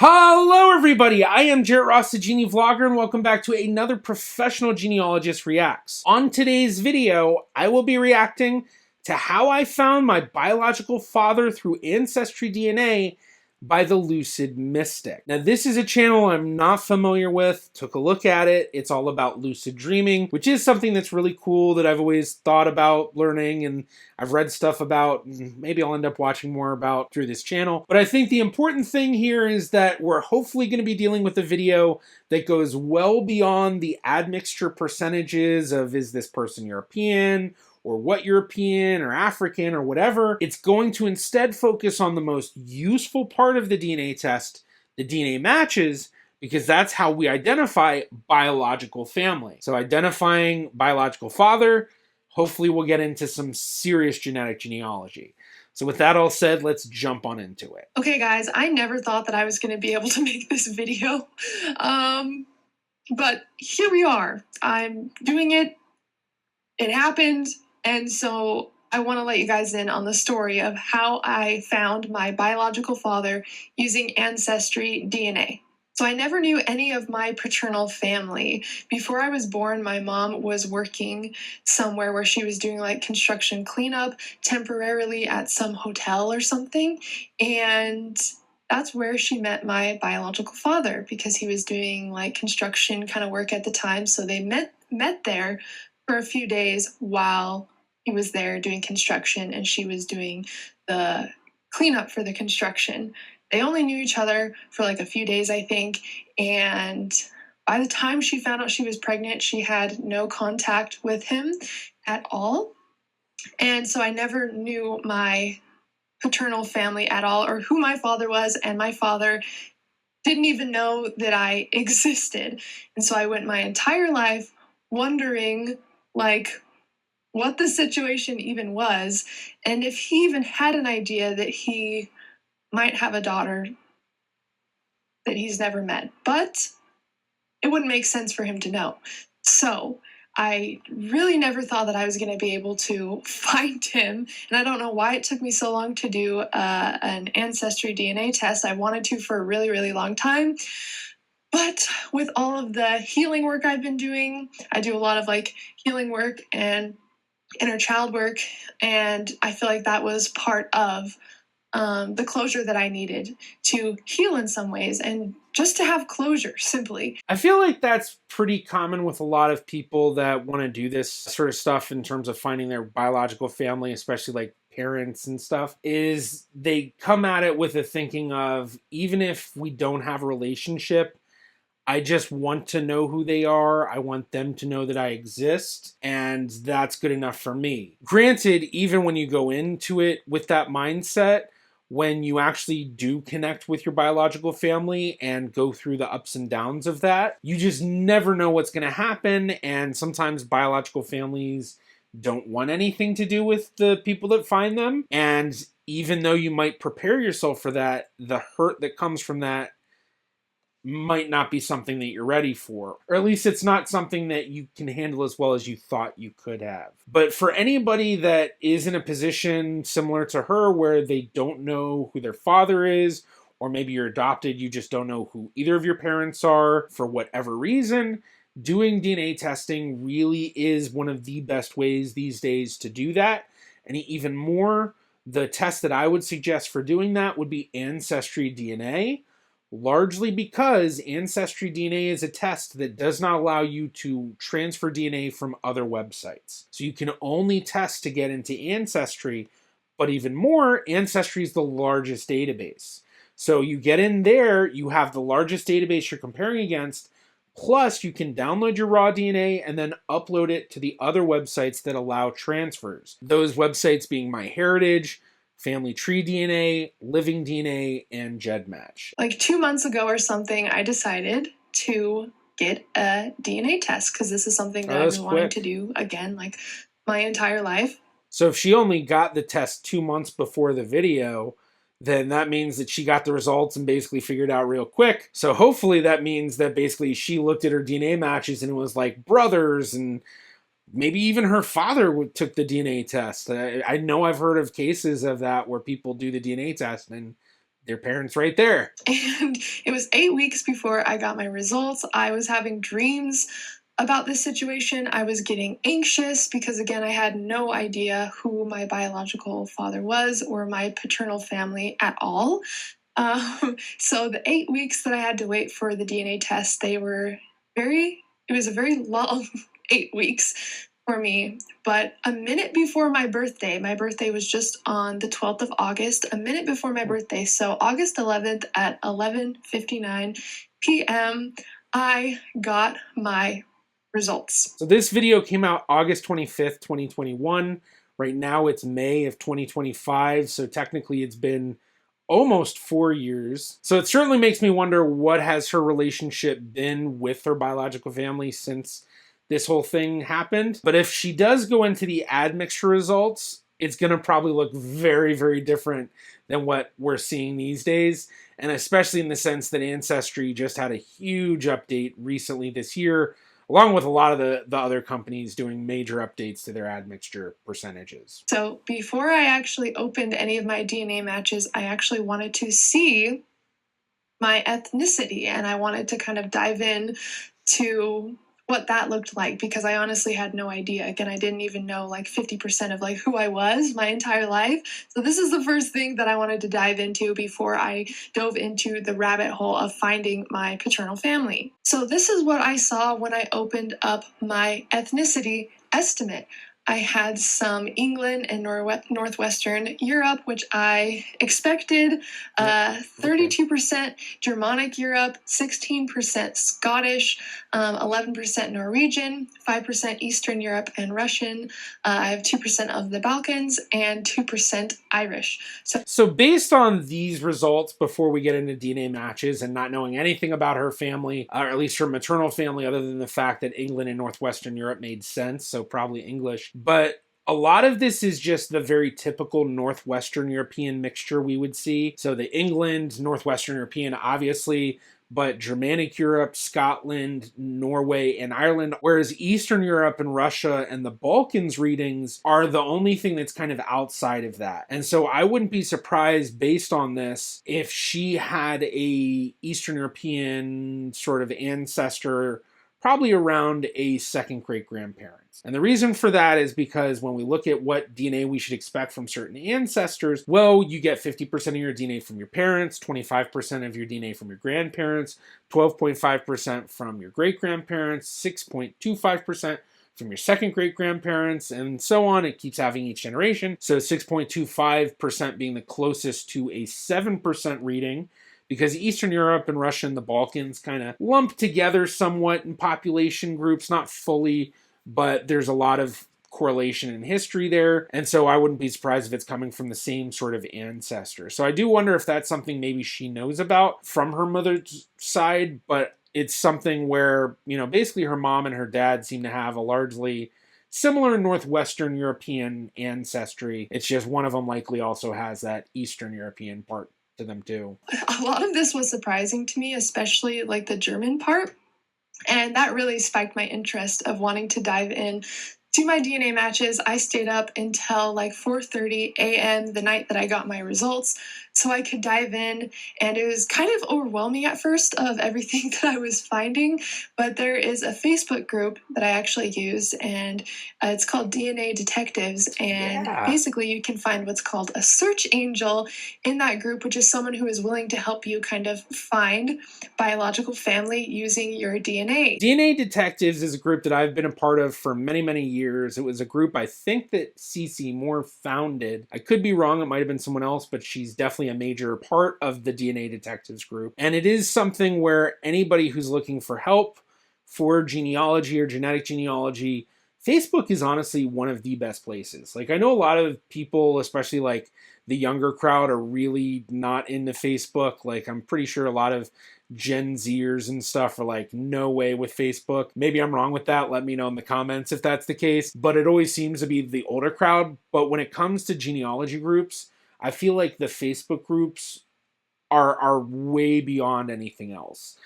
Hello everybody, I am Jarrett Ross, the Genie Vlogger, and welcome back to another Professional Genealogist Reacts. On today's video, I will be reacting to how I found my biological father through Ancestry DNA by the Lucid Mystic. Now this is a channel I'm not familiar with, took a look at it, it's all about lucid dreaming, which is something that's really cool that I've always thought about learning and I've read stuff about, maybe I'll end up watching more about through this channel. But I think the important thing here is that we're hopefully going to be dealing with a video that goes well beyond the admixture percentages of is this person European, or what European or African or whatever. It's going to instead focus on the most useful part of the DNA test, the DNA matches, because that's how we identify biological family. So identifying biological father, hopefully we'll get into some serious genetic genealogy. So with that all said, let's jump on into it. Okay guys, I never thought that I was going to be able to make this video, but here we are. I'm doing it. It happened. And so I want to let you guys in on the story of how I found my biological father using Ancestry DNA. So I never knew any of my paternal family. Before I was born, my mom was working somewhere where she was doing like construction cleanup temporarily at some hotel or something. And that's where she met my biological father because he was doing like construction kind of work at the time. So they met there for a few days while he was there doing construction and she was doing the cleanup for the construction. They only knew each other for like a few days, I think, and by the time she found out she was pregnant, she had no contact with him at all. And so I never knew my paternal family at all or who my father was, and my father didn't even know that I existed. And so I went my entire life wondering like what the situation even was, and if he even had an idea that he might have a daughter that he's never met. But it wouldn't make sense for him to know. So I really never thought that I was going to be able to find him, and I don't know why it took me so long to do an Ancestry DNA test. I wanted to for a really, really long time. But with all of the healing work I've been doing, I do a lot of like healing work and inner child work, and I feel like that was part of the closure that I needed to heal in some ways and just to have closure, simply. I feel like that's pretty common with a lot of people that want to do this sort of stuff in terms of finding their biological family, especially like parents and stuff, is they come at it with a thinking of, even if we don't have a relationship, I just want to know who they are. I want them to know that I exist, and that's good enough for me. Granted, even when you go into it with that mindset, when you actually do connect with your biological family and go through the ups and downs of that, you just never know what's going to happen, and sometimes biological families don't want anything to do with the people that find them, and even though you might prepare yourself for that, the hurt that comes from that might not be something that you're ready for, or at least it's not something that you can handle as well as you thought you could have. But for anybody that is in a position similar to her where they don't know who their father is, or maybe you're adopted, you just don't know who either of your parents are for whatever reason, doing DNA testing really is one of the best ways these days to do that. And even more, the test that I would suggest for doing that would be Ancestry DNA. Largely because Ancestry DNA is a test that does not allow you to transfer DNA from other websites. So you can only test to get into Ancestry, but even more, Ancestry is the largest database. So you get in there, you have the largest database you're comparing against, plus you can download your raw DNA and then upload it to the other websites that allow transfers. Those websites being MyHeritage, Family Tree DNA, Living DNA, and GEDmatch. Like 2 months ago or something, I decided to get a DNA test because this is something that I've been wanting to do again, like my entire life. So if she only got the test 2 months before the video, then that means that she got the results and basically figured out real quick. So hopefully that means that basically she looked at her DNA matches and it was like brothers, and maybe even her father took the DNA test. I know I've heard of cases of that where people do the DNA test and their parents right there. And it was 8 weeks before I got my results. I was having dreams about this situation. I was getting anxious because, again, I had no idea who my biological father was or my paternal family at all. So the 8 weeks that I had to wait for the DNA test, it was a very long 8 weeks for me. But a minute before my birthday was just on the 12th of August, a minute before my birthday, so August 11th at 11:59 p.m., I got my results. So this video came out August 25th, 2021. Right now it's May of 2025, so technically it's been almost 4 years. So it certainly makes me wonder, what has her relationship been with her biological family since this whole thing happened. But if she does go into the admixture results, it's going to probably look very, very different than what we're seeing these days. And especially in the sense that Ancestry just had a huge update recently this year, along with a lot of the other companies doing major updates to their admixture percentages. So before I actually opened any of my DNA matches, I actually wanted to see my ethnicity, and I wanted to kind of dive in to what that looked like, because I honestly had no idea. Again, I didn't even know like 50% of like who I was my entire life. So this is the first thing that I wanted to dive into before I dove into the rabbit hole of finding my paternal family. So this is what I saw when I opened up my ethnicity estimate. I had some England and Northwestern Europe, which I expected. 32% Germanic Europe, 16% Scottish, 11% Norwegian, 5% Eastern Europe and Russian. I have 2% of the Balkans and 2% Irish. So based on these results, before we get into DNA matches and not knowing anything about her family, or at least her maternal family, other than the fact that England and Northwestern Europe made sense, so probably English. But a lot of this is just the very typical Northwestern European mixture we would see. So the England, Northwestern European, obviously, but Germanic Europe, Scotland, Norway, and Ireland, whereas Eastern Europe and Russia and the Balkans readings are the only thing that's kind of outside of that. And so I wouldn't be surprised, based on this, if she had a Eastern European sort of ancestor probably around a second great-grandparents. And the reason for that is because when we look at what DNA we should expect from certain ancestors, well, you get 50% of your DNA from your parents, 25% of your DNA from your grandparents, 12.5% from your great-grandparents, 6.25% from your second great-grandparents, and so on. It keeps having each generation. So 6.25% being the closest to a 7% reading, because Eastern Europe and Russia and the Balkans kind of lump together somewhat in population groups, not fully, but there's a lot of correlation in history there. And so I wouldn't be surprised if it's coming from the same sort of ancestor. So I do wonder if that's something maybe she knows about from her mother's side, but it's something where, basically her mom and her dad seem to have a largely similar Northwestern European ancestry. It's just one of them likely also has that Eastern European part to them too. A lot of this was surprising to me, especially like the German part. And that really spiked my interest of wanting to dive in to my DNA matches. I stayed up until like 4:30 a.m. the night that I got my results so I could dive in, and it was kind of overwhelming at first of everything that I was finding, but there is a Facebook group that I actually use, and it's called DNA Detectives, and basically you can find what's called a search angel in that group, which is someone who is willing to help you kind of find biological family using your DNA. DNA Detectives is a group that I've been a part of for many, many years. It was a group I think that Cece Moore founded. I could be wrong, it might have been someone else, but she's definitely a major part of the DNA Detectives group. And it is something where anybody who's looking for help for genealogy or genetic genealogy, Facebook is honestly one of the best places. Like, I know a lot of people, especially like the younger crowd, are really not into Facebook. Like, I'm pretty sure a lot of Gen Zers and stuff are like, no way with Facebook. Maybe I'm wrong with that. Let me know in the comments if that's the case. But it always seems to be the older crowd. But when it comes to genealogy groups, I feel like the Facebook groups are way beyond anything else.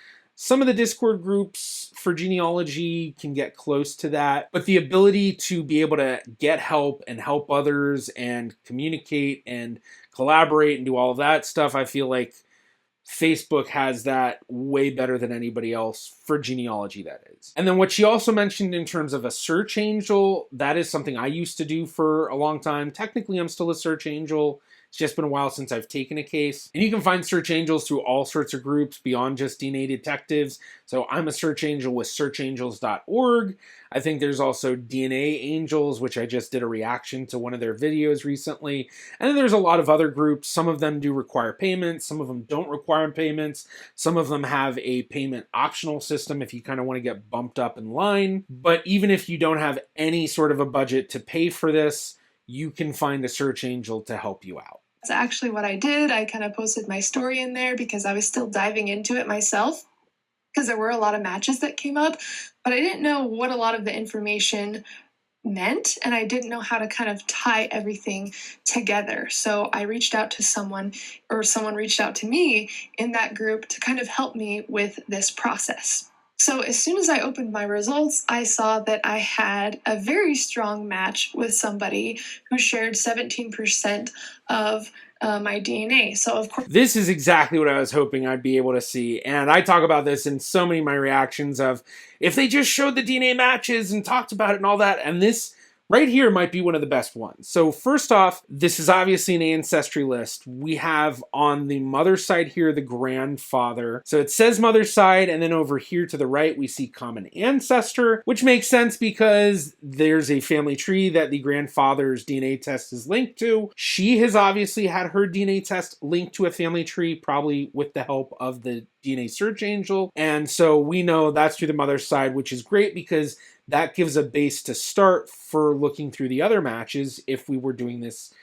Some of the Discord groups for genealogy can get close to that, but the ability to be able to get help and help others and communicate and collaborate and do all of that stuff, I feel like Facebook has that way better than anybody else for genealogy, that is. And then what she also mentioned in terms of a search angel, that is something I used to do for a long time. Technically, I'm still a search angel. It's just been a while since I've taken a case. And you can find search angels through all sorts of groups beyond just DNA detectives. So I'm a search angel with searchangels.org. I think there's also DNA Angels, which I just did a reaction to one of their videos recently. And then there's a lot of other groups. Some of them do require payments. Some of them don't require payments. Some of them have a payment optional system if you kind of want to get bumped up in line. But even if you don't have any sort of a budget to pay for this, you can find a search angel to help you out. That's actually what I did. I kind of posted my story in there because I was still diving into it myself, because there were a lot of matches that came up, but I didn't know what a lot of the information meant, and I didn't know how to kind of tie everything together. So I reached out to someone, or someone reached out to me in that group to kind of help me with this process. So as soon as I opened my results, I saw that I had a very strong match with somebody who shared 17% of my DNA. So of course, this is exactly what I was hoping I'd be able to see. And I talk about this in so many of my reactions of if they just showed the DNA matches and talked about it and all that. And this right here might be one of the best ones. So first off, this is obviously an ancestry list. We have on the mother's side here, the grandfather. So it says mother's side, and then over here to the right, we see common ancestor, which makes sense because there's a family tree that the grandfather's DNA test is linked to. She has obviously had her DNA test linked to a family tree, probably with the help of the DNA search angel. And so we know that's through the mother's side, which is great because that gives a base to start for looking through the other matches if we were doing this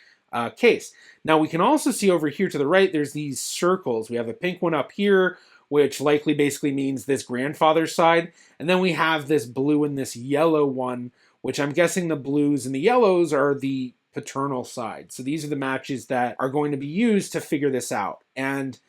case. Now we can also see over here to the right, there's these circles. We have a pink one up here, which likely basically means this grandfather's side. And then we have this blue and this yellow one, which I'm guessing the blues and the yellows are the paternal side. So these are the matches that are going to be used to figure this out. And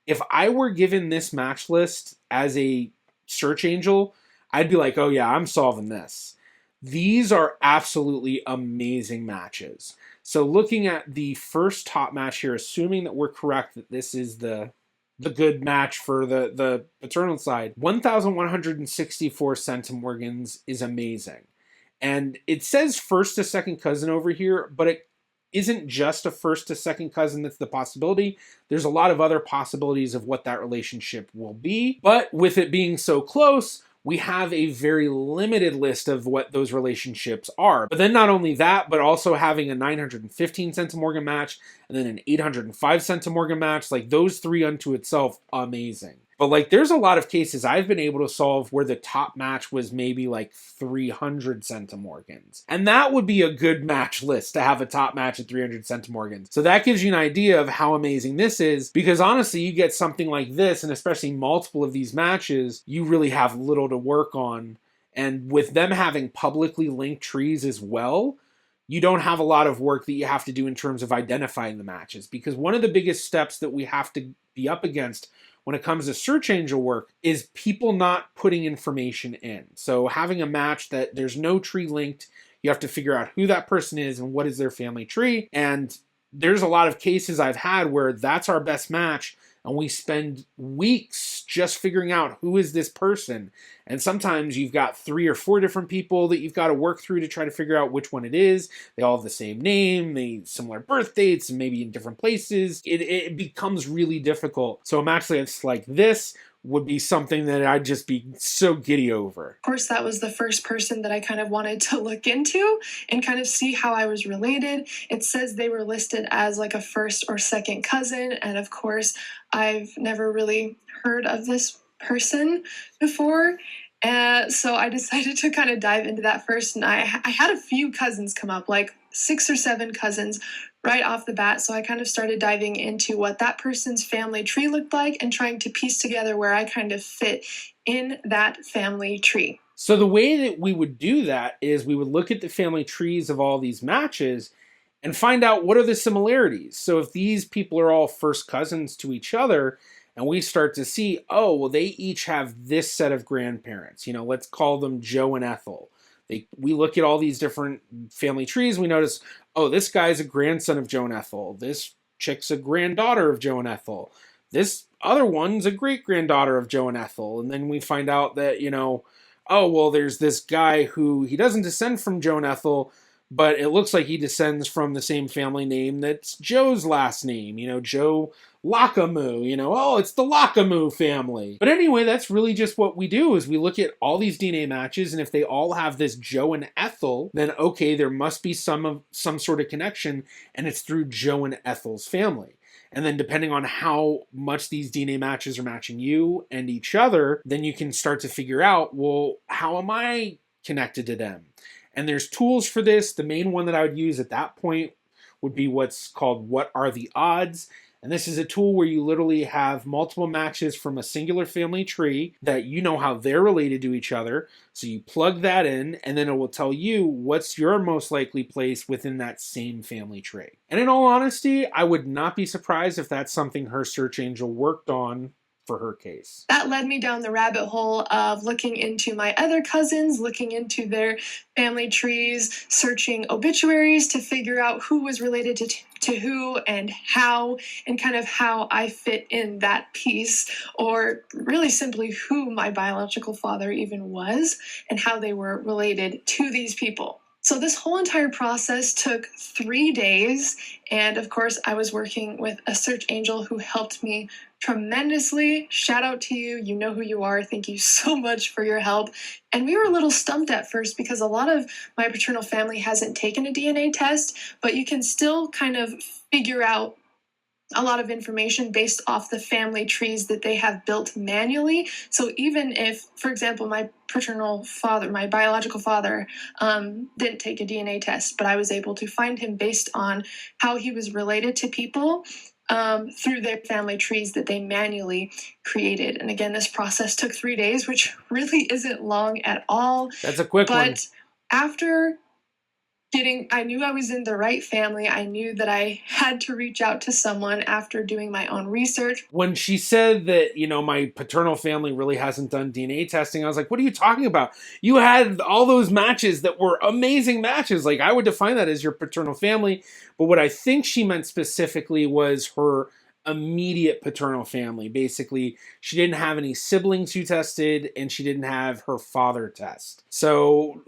if I were given this match list as a search angel, I'd be like, oh yeah, I'm solving this. These are absolutely amazing matches. So looking at the first top match here, assuming that we're correct that this is the good match for the paternal side, 1,164 centimorgans is amazing. And it says first to second cousin over here, but it isn't just a first to second cousin that's the possibility. There's a lot of other possibilities of what that relationship will be. But with it being so close, we have a very limited list of what those relationships are. But then not only that, but also having a 915 centimorgan match and then an 805 centimorgan match, like those three unto itself, amazing. But like there's a lot of cases I've been able to solve where the top match was maybe like 300 centimorgans. And that would be a good match list to have a top match at 300 centimorgans. So that gives you an idea of how amazing this is, because honestly, you get something like this, and especially multiple of these matches, you really have little to work on. And with them having publicly linked trees as well, you don't have a lot of work that you have to do in terms of identifying the matches. Because one of the biggest steps that we have to be up against when it comes to search angel work is people not putting information in. So having a match that there's no tree linked, you have to figure out who that person is and what is their family tree. And there's a lot of cases I've had where that's our best match, and we spend weeks just figuring out who is this person. And sometimes you've got 3 or 4 different people that you've got to work through to try to figure out which one it is. They all have the same name, they similar birth dates, and maybe in different places. It becomes really difficult. So a match that's like this would be something that I'd just be so giddy over. Of course, that was the first person that I kind of wanted to look into and kind of see how I was related. It says they were listed as like a first or second cousin. And of course, I've never really heard of this person before. So I decided to kind of dive into that first. And I had a few cousins come up, like 6 or 7 cousins right off the bat. So I kind of started diving into what that person's family tree looked like and trying to piece together where I kind of fit in that family tree. So the way that we would do that is we would look at the family trees of all these matches and find out what are the similarities. So if these people are all first cousins to each other, and we start to see, oh, well, they each have this set of grandparents. Let's call them Joe and Ethel. We look at all these different family trees. We notice, oh, this guy's a grandson of Joe and Ethel. This chick's a granddaughter of Joe and Ethel. This other one's a great granddaughter of Joe and Ethel. And then we find out that, oh, well, there's this guy who he doesn't descend from Joe and Ethel, but it looks like he descends from the same family name that's Joe's last name, Joe Lockamoo, oh, it's the Lockamoo family. But anyway, that's really just what we do is we look at all these DNA matches, and if they all have this Joe and Ethel, then okay, there must be some sort of connection, and it's through Joe and Ethel's family. And then depending on how much these DNA matches are matching you and each other, then you can start to figure out, well, how am I connected to them? And there's tools for this. The main one that I would use at that point would be what's called What Are the Odds? And this is a tool where you literally have multiple matches from a singular family tree that you know how they're related to each other. So you plug that in, and then it will tell you what's your most likely place within that same family tree. And in all honesty, I would not be surprised if that's something her search angel worked on for her case. That led me down the rabbit hole of looking into my other cousins, looking into their family trees, searching obituaries to figure out who was related to who and how, and kind of how I fit in that piece, or really simply who my biological father even was and how they were related to these people. So this whole entire process took 3 days, and of course I was working with a search angel who helped me tremendously. Shout out to you. You know who you are. Thank you so much for your help. And we were a little stumped at first because a lot of my paternal family hasn't taken a DNA test, but you can still kind of figure out a lot of information based off the family trees that they have built manually. So even if, for example, my paternal father, my biological father, didn't take a DNA test, but I was able to find him based on how he was related to people through their family trees that they manually created. And again, this process took 3 days, which really isn't long at all. That's a quick one. But after I knew I was in the right family. I knew that I had to reach out to someone after doing my own research. When she said that, my paternal family really hasn't done DNA testing, I was like, what are you talking about? You had all those matches that were amazing matches. Like, I would define that as your paternal family. But what I think she meant specifically was her immediate paternal family. Basically, she didn't have any siblings who tested, and she didn't have her father test. So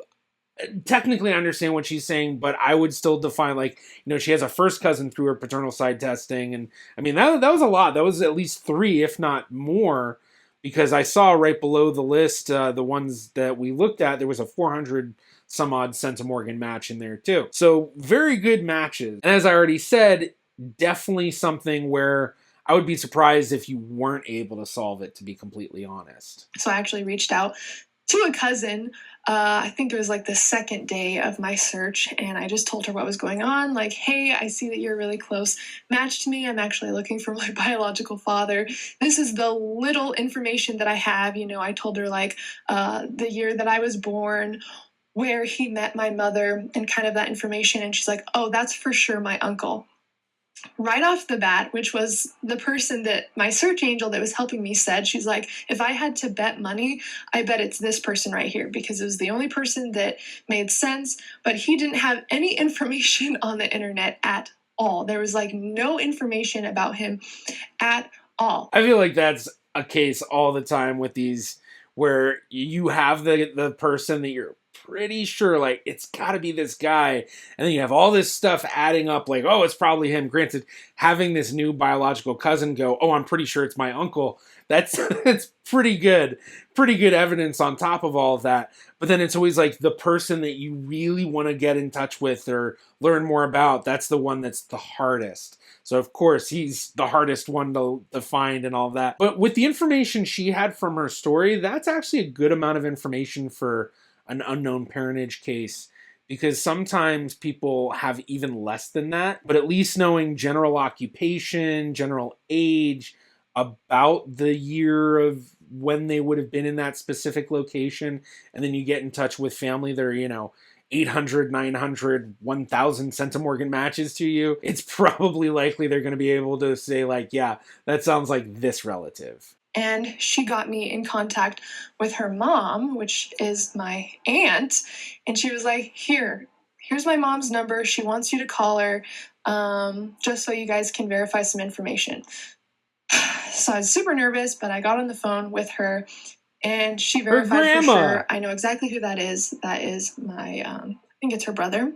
technically I understand what she's saying, but I would still define, she has a first cousin through her paternal side testing. And I mean, that was a lot. That was at least 3, if not more, because I saw right below the list, the ones that we looked at, there was a 400 some odd centimorgan match in there too. So very good matches. And as I already said, definitely something where I would be surprised if you weren't able to solve it, to be completely honest. So I actually reached out to a cousin. I think it was like the second day of my search, and I just told her what was going on. Like, hey, I see that you're a really close match to me. I'm actually looking for my biological father. This is the little information that I have. I told her the year that I was born, where he met my mother, and kind of that information. And she's like, oh, that's for sure my uncle. Right off the bat, which was the person that my search angel that was helping me said, she's like, if I had to bet money, I bet it's this person right here, because it was the only person that made sense, but he didn't have any information on the internet at all. There was no information about him at all. I feel like that's a case all the time with these, where you have the person that you're pretty sure, it's got to be this guy. And then you have all this stuff adding up, oh, it's probably him. Granted, having this new biological cousin go, oh, I'm pretty sure it's my uncle. That's pretty good. Pretty good evidence on top of all of that. But then it's always the person that you really want to get in touch with or learn more about. That's the one that's the hardest. So, of course, he's the hardest one to find and all that. But with the information she had from her story, that's actually a good amount of information for an unknown parentage case, because sometimes people have even less than that. But at least knowing general occupation, general age, about the year of when they would have been in that specific location, and then you get in touch with family that are, 800, 900, 1,000 centimorgan matches to you, it's probably likely they're going to be able to say, like, yeah, that sounds like this relative. And she got me in contact with her mom, which is my aunt. And she was like, here's my mom's number. She wants you to call her just so you guys can verify some information. So I was super nervous, but I got on the phone with her and she verified for sure. I know exactly who that is. That is my, I think it's her brother.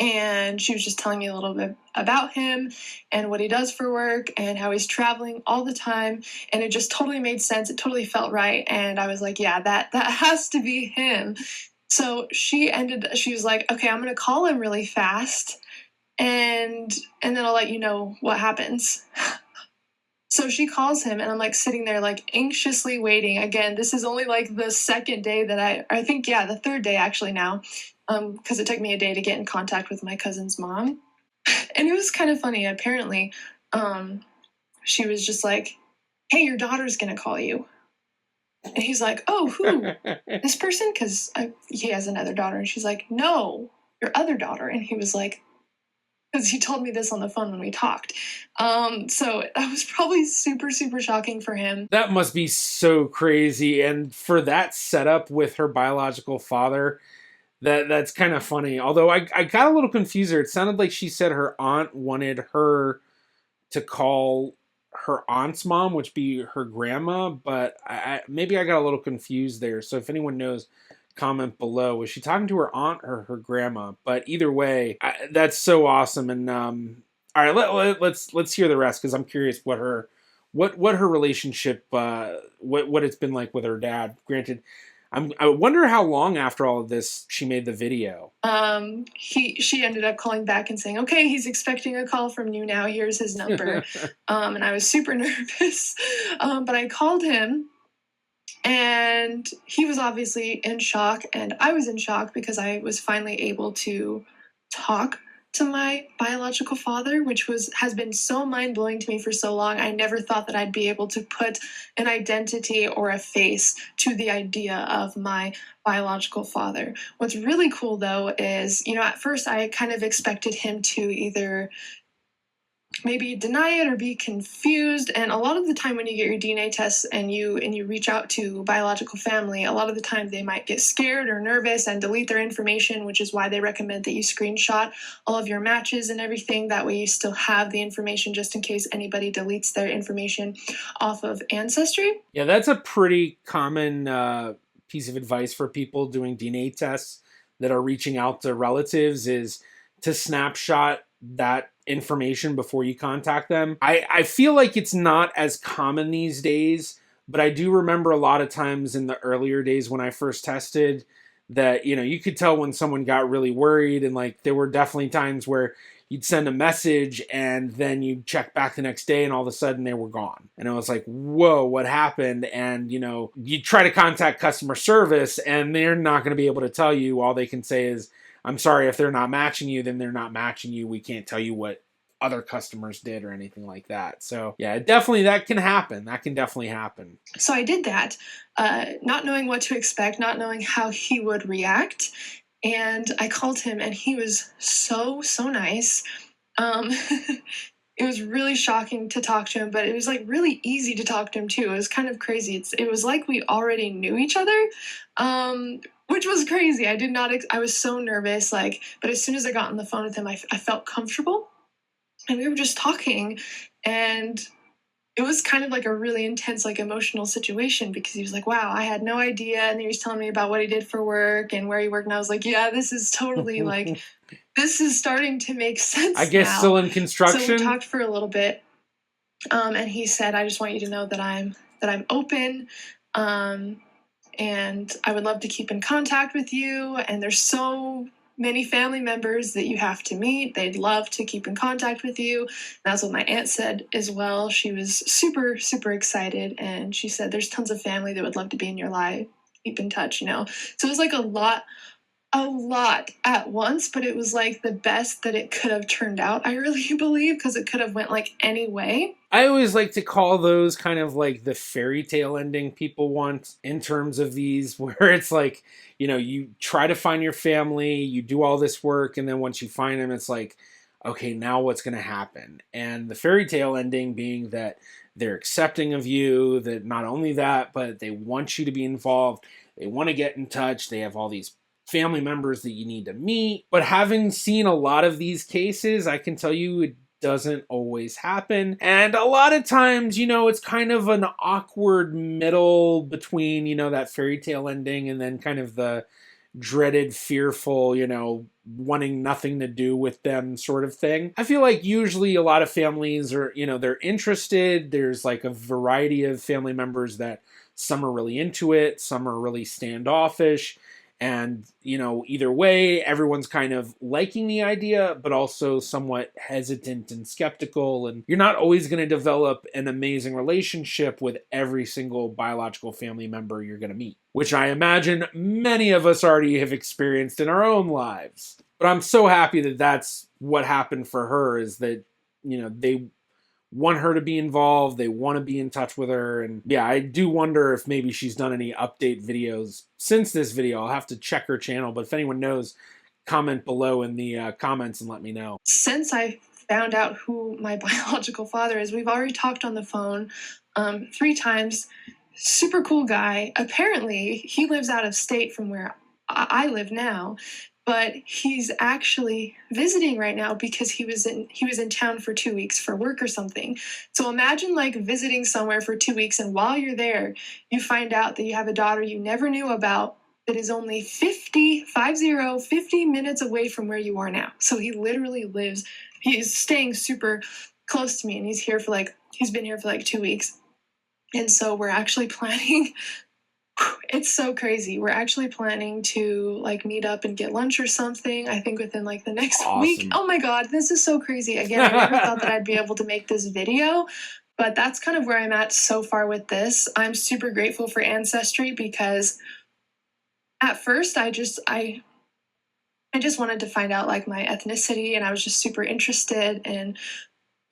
And she was just telling me a little bit about him and what he does for work and how he's traveling all the time. And it just totally made sense. It totally felt right. And I was like, yeah, that has to be him. So she was like, okay, I'm going to call him really fast. And then I'll let you know what happens. So she calls him and I'm like sitting there like anxiously waiting. Again, this is only like the second day that I think, yeah, the third day actually now, because it took me a day to get in contact with my cousin's mom. And it was kind of funny. Apparently, she was just like, hey, your daughter's going to call you. And he's like, oh, who? This person? Because he has another daughter. And she's like, no, your other daughter. And he was like, because he told me this on the phone when we talked. So that was probably super, super shocking for him. That must be so crazy. And for that setup with her biological father, that's kind of funny. Although I got a little confused there. It sounded like she said her aunt wanted her to call her aunt's mom, which be her grandma, but maybe I got a little confused there. So if anyone knows, comment below. Was she talking to her aunt or her grandma? But either way, that's so awesome. And all right, let's hear the rest because I'm curious what her relationship what it's been like with her dad. Granted, I wonder how long after all of this she made the video. She ended up calling back and saying, okay, he's expecting a call from you now. Here's his number. And I was super nervous. But I called him and he was obviously in shock and I was in shock because I was finally able to talk to my biological father, which has been so mind-blowing to me for so long. I never thought that I'd be able to put an identity or a face to the idea of my biological father. What's really cool though is, at first I kind of expected him to either maybe deny it or be confused. And a lot of the time when you get your DNA tests and you reach out to biological family, a lot of the time they might get scared or nervous and delete their information, which is why they recommend that you screenshot all of your matches and everything. That way you still have the information just in case anybody deletes their information off of Ancestry. Yeah, that's a pretty common piece of advice for people doing DNA tests that are reaching out to relatives is to snapshot that information before you contact them. I feel like it's not as common these days, but I do remember a lot of times in the earlier days when I first tested that, you could tell when someone got really worried, and like there were definitely times where you'd send a message and then you'd check back the next day and all of a sudden they were gone. And I was like, whoa, what happened? And, you try to contact customer service and they're not going to be able to tell you. All they can say is, I'm sorry, if they're not matching you, then they're not matching you. We can't tell you what other customers did or anything like that. So yeah, definitely that can happen. That can definitely happen. So I did that, not knowing what to expect, not knowing how he would react. And I called him and he was so, so nice. It was really shocking to talk to him, but it was like really easy to talk to him too. It was kind of crazy. It was like we already knew each other. Which was crazy. I was so nervous, but as soon as I got on the phone with him, I felt comfortable. And we were just talking, and it was kind of like a really intense, emotional situation because he was like, wow, I had no idea. And he was telling me about what he did for work and where he worked. And I was like, yeah, this is totally this is starting to make sense. I guess now. Still in construction. So we talked for a little bit. And he said, I just want you to know that I'm open. And I would love to keep in contact with you. And there's so many family members that you have to meet. They'd love to keep in contact with you. And that's what my aunt said as well. She was super, super excited. And she said, there's tons of family that would love to be in your life. Keep in touch, So it was like a lot a lot at once, but it was like the best that it could have turned out, I really believe, because it could have went like any way. I always like to call those kind of like the fairy tale ending people want in terms of these, where it's like, you know, you try to find your family, you do all this work, and then once you find them, it's like, okay, now what's going to happen? And the fairy tale ending being that they're accepting of you, that not only that, but they want you to be involved, they want to get in touch, they have all these family members that you need to meet. But having seen a lot of these cases, I can tell you it doesn't always happen. And a lot of times, you know, it's kind of an awkward middle between, you know, that fairy tale ending and then kind of the dreaded, fearful, you know, wanting nothing to do with them sort of thing. I feel like usually a lot of families are, you know, they're interested. There's like a variety of family members that some are really into it, some are really standoffish. And, you know, either way, everyone's kind of liking the idea, but also somewhat hesitant and skeptical. And you're not always going to develop an amazing relationship with every single biological family member you're going to meet, which I imagine many of us already have experienced in our own lives. But I'm so happy that that's what happened for her, is that, you know, they want her to be involved. They want to be in touch with her. And yeah, I do wonder if maybe she's done any update videos since this video. I'll have to check her channel, but if anyone knows, comment below in the comments and let me know. Since I found out who my biological father is, we've already talked on the phone 3 times. Super cool guy. Apparently, he lives out of state from where I live now, but he's actually visiting right now because he was in town for 2 weeks for work or something. So imagine like visiting somewhere for 2 weeks, and while you're there, you find out that you have a daughter you never knew about that is only 50 minutes away from where you are now. So he literally lives, he's staying super close to me, and he's been here for like 2 weeks. And so we're actually planning, it's so crazy. We're actually planning to like meet up and get lunch or something, I think within like the next week. Oh my God, this is so crazy. Again, I never thought that I'd be able to make this video, but that's kind of where I'm at so far with this. I'm super grateful for Ancestry because at first I just wanted to find out like my ethnicity, and I was just super interested in,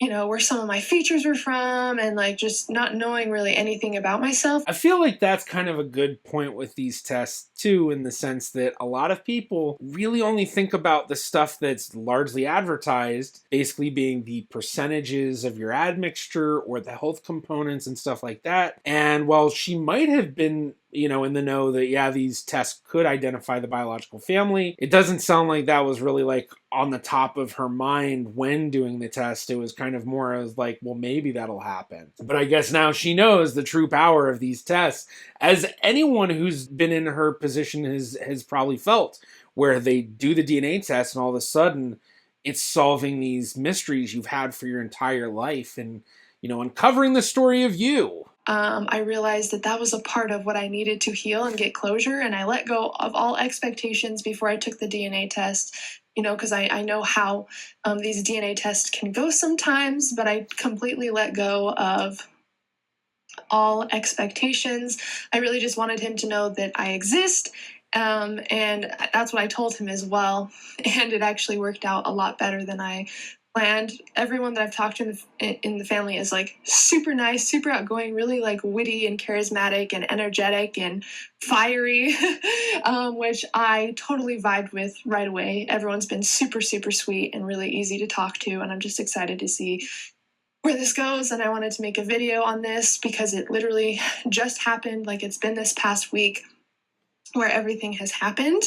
you know, where some of my features were from, and like just not knowing really anything about myself. I feel like that's kind of a good point with these tests too, in the sense that a lot of people really only think about the stuff that's largely advertised, basically being the percentages of your admixture or the health components and stuff like that. And while she might have been, you know, in the know that, yeah, these tests could identify the biological family, it doesn't sound like that was really like on the top of her mind when doing the test. It was kind of more as like, well, maybe that'll happen. But I guess now she knows the true power of these tests, as anyone who's been in her position has probably felt, where they do the DNA test and all of a sudden it's solving these mysteries you've had for your entire life and, you know, uncovering the story of you. I realized that that was a part of what I needed to heal and get closure, and I let go of all expectations before I took the DNA test, you know, because I know how these DNA tests can go sometimes, but I completely let go of all expectations. I really just wanted him to know that I exist, and that's what I told him as well, and it actually worked out a lot better than I planned. Everyone that I've talked to in the family is like super nice, super outgoing, really like witty and charismatic and energetic and fiery, which I totally vibed with right away. Everyone's been super, super sweet and really easy to talk to, and I'm just excited to see where this goes. And I wanted to make a video on this because it literally just happened. Like, it's been this past week where everything has happened,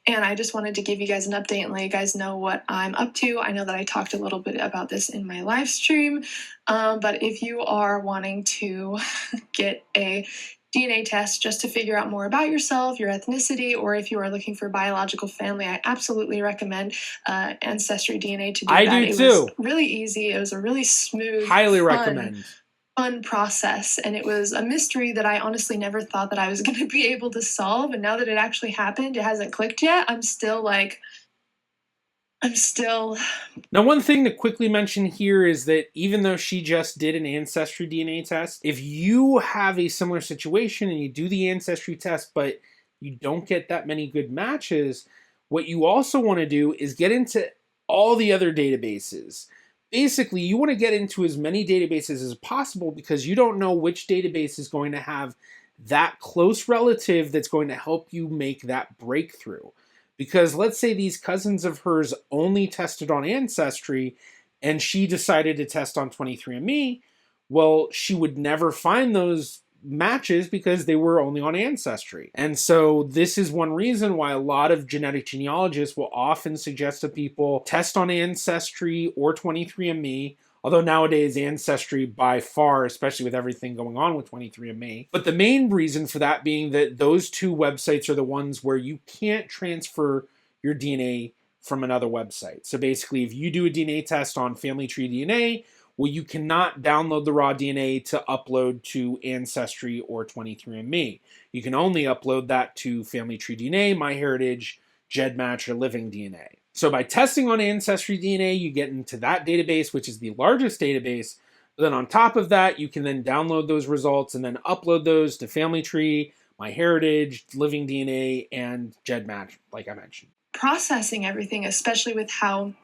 and I just wanted to give you guys an update and let you guys know what I'm up to. I know that I talked a little bit about this in my live stream, but if you are wanting to get a DNA test just to figure out more about yourself, your ethnicity, or if you are looking for biological family, I absolutely recommend Ancestry DNA to do that. I do too. It was really easy. It was a really smooth, highly recommend. Fun process, and it was a mystery that I honestly never thought that I was going to be able to solve, and now that it actually happened, it hasn't clicked yet. I'm still Now, one thing to quickly mention here is that even though she just did an Ancestry DNA test, if you have a similar situation and you do the Ancestry test but you don't get that many good matches, What you also want to do is get into all the other databases. Basically, you want to get into as many databases as possible because you don't know which database is going to have that close relative that's going to help you make that breakthrough. Because let's say these cousins of hers only tested on Ancestry and she decided to test on 23andMe, well, she would never find those matches because they were only on Ancestry. And so this is one reason why a lot of genetic genealogists will often suggest to people test on Ancestry or 23andMe. Although nowadays Ancestry by far, especially with everything going on with 23andMe. But the main reason for that being that those two websites are the ones where you can't transfer your DNA from another website. So basically, if you do a DNA test on Family Tree DNA, well, you cannot download the raw DNA to upload to Ancestry or 23andMe. You can only upload that to Family Tree DNA, MyHeritage, GEDmatch, or Living DNA. So by testing on Ancestry DNA, you get into that database, which is the largest database. But then on top of that, you can then download those results and then upload those to Family Tree, MyHeritage, Living DNA, and GEDmatch, like I mentioned. Processing everything, especially with how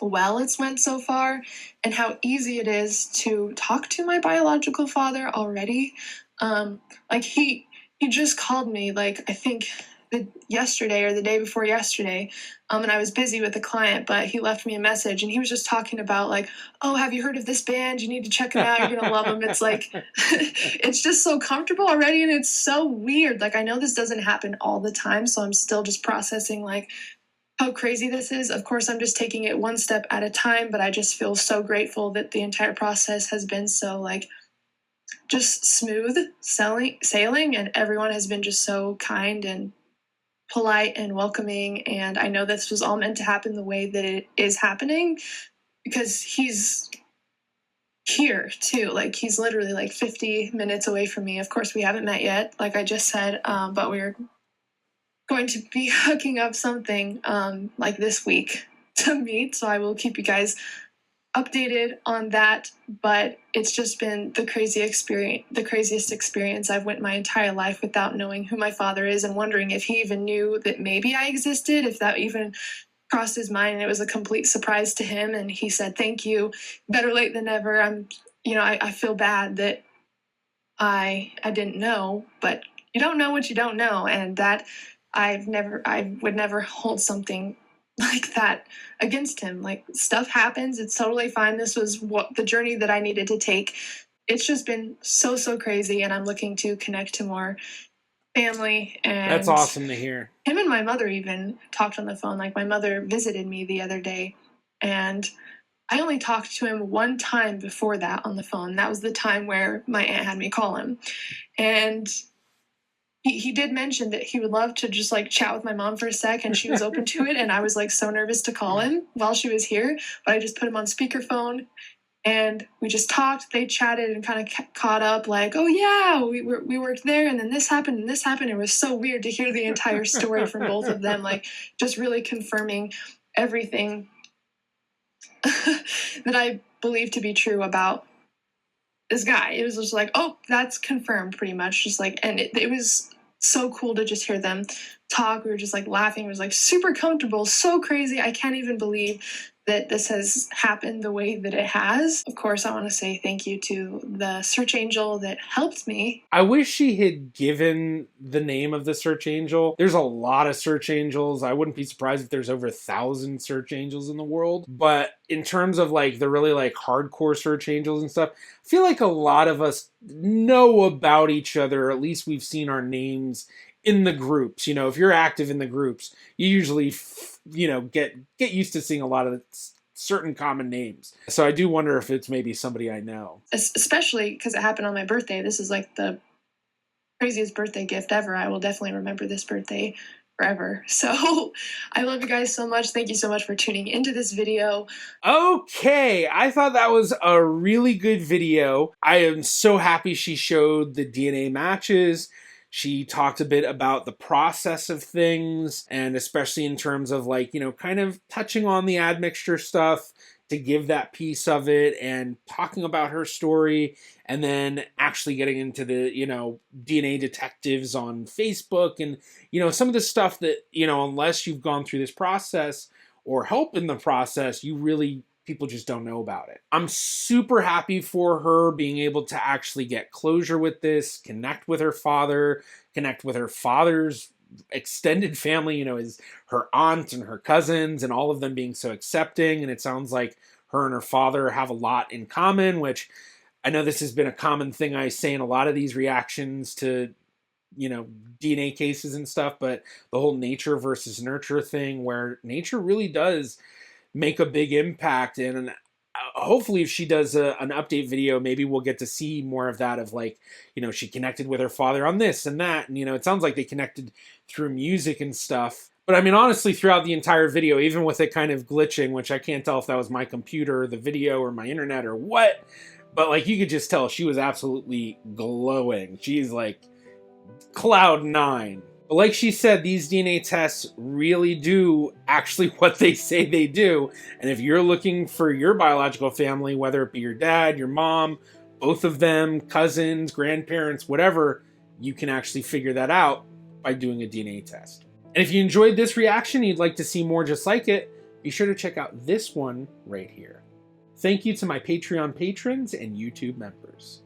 well it's went so far and how easy it is to talk to my biological father already. Like he just called me, like, I think yesterday or the day before yesterday, and I was busy with a client, but he left me a message and he was just talking about, like, oh, have you heard of this band? You need to check them out. You're gonna love them. It's like it's just so comfortable already, and it's so weird. Like, I know this doesn't happen all the time, so I'm still just processing, like, how crazy this is. Of course, I'm just taking it one step at a time, but I just feel so grateful that the entire process has been so, like, just smooth sailing, and everyone has been just so kind and polite and welcoming. And I know this was all meant to happen the way that it is happening because he's here too. Like, he's literally like 50 minutes away from me. Of course, we haven't met yet, like I just said, but we're going to be hooking up something like this week to meet, so I will keep you guys updated on that. But it's just been the craziest experience I've went my entire life without knowing who my father is and wondering if he even knew that maybe I existed, if that even crossed his mind. And it was a complete surprise to him, and he said thank you, better late than never. I feel bad that I didn't know, but you don't know what you don't know, and that I would never hold something like that against him. Like, stuff happens. It's totally fine. This was the journey that I needed to take. It's just been so crazy, and I'm looking to connect to more family. And that's awesome to hear. Him and my mother even talked on the phone. Like, my mother visited me the other day, and I only talked to him one time before that on the phone. That was the time where my aunt had me call him. And he did mention that he would love to just, like, chat with my mom for a sec, and she was open to it. And I was, like, so nervous to call him while she was here, but I just put him on speakerphone and we just talked. They chatted and kind of caught up, like, oh yeah, we worked there, and then this happened and this happened. It was so weird to hear the entire story from both of them, like, just really confirming everything that I believe to be true about this guy. It was just like, oh, that's confirmed, pretty much. Just like, and it was so cool to just hear them talk. We were just, like, laughing. It was, like, super comfortable, so crazy. I can't even believe that this has happened the way that it has. Of course, I want to say thank you to the search angel that helped me. I wish she had given the name of the search angel. There's a lot of search angels. I wouldn't be surprised if there's over 1,000 search angels in the world. But in terms of, like, the really, like, hardcore search angels and stuff, I feel like a lot of us know about each other, or at least we've seen our names in the groups. You know, if you're active in the groups, you usually get used to seeing a lot of certain common names. So I do wonder if it's maybe somebody I know. Especially because it happened on my birthday. This is, like, the craziest birthday gift ever. I will definitely remember this birthday forever. So I love you guys so much. Thank you so much for tuning into this video. Okay, I thought that was a really good video. I am so happy she showed the DNA matches. She talked a bit about the process of things, and especially in terms of, like, kind of touching on the admixture stuff, to give that piece of it and talking about her story, and then actually getting into the, DNA detectives on Facebook, and, some of the stuff that, unless you've gone through this process or help in the process, people just don't know about it. I'm super happy for her being able to actually get closure with this, connect with her father, connect with her father's extended family, is her aunt and her cousins, and all of them being so accepting. And it sounds like her and her father have a lot in common, which I know this has been a common thing I say in a lot of these reactions to, DNA cases and stuff, but the whole nature versus nurture thing, where nature really does make a big impact. And hopefully if she does an update video, maybe we'll get to see more of that, of like, she connected with her father on this and that, and it sounds like they connected through music and stuff. But I mean, honestly, throughout the entire video, even with it kind of glitching, which I can't tell if that was my computer, the video, or my internet, or what, but like, you could just tell she was absolutely glowing. She's like cloud nine. But like she said, these DNA tests really do actually what they say they do. And if you're looking for your biological family, whether it be your dad, your mom, both of them, cousins, grandparents, whatever, you can actually figure that out by doing a DNA test. And if you enjoyed this reaction and you'd like to see more just like it, be sure to check out this one right here. Thank you to my Patreon patrons and YouTube members.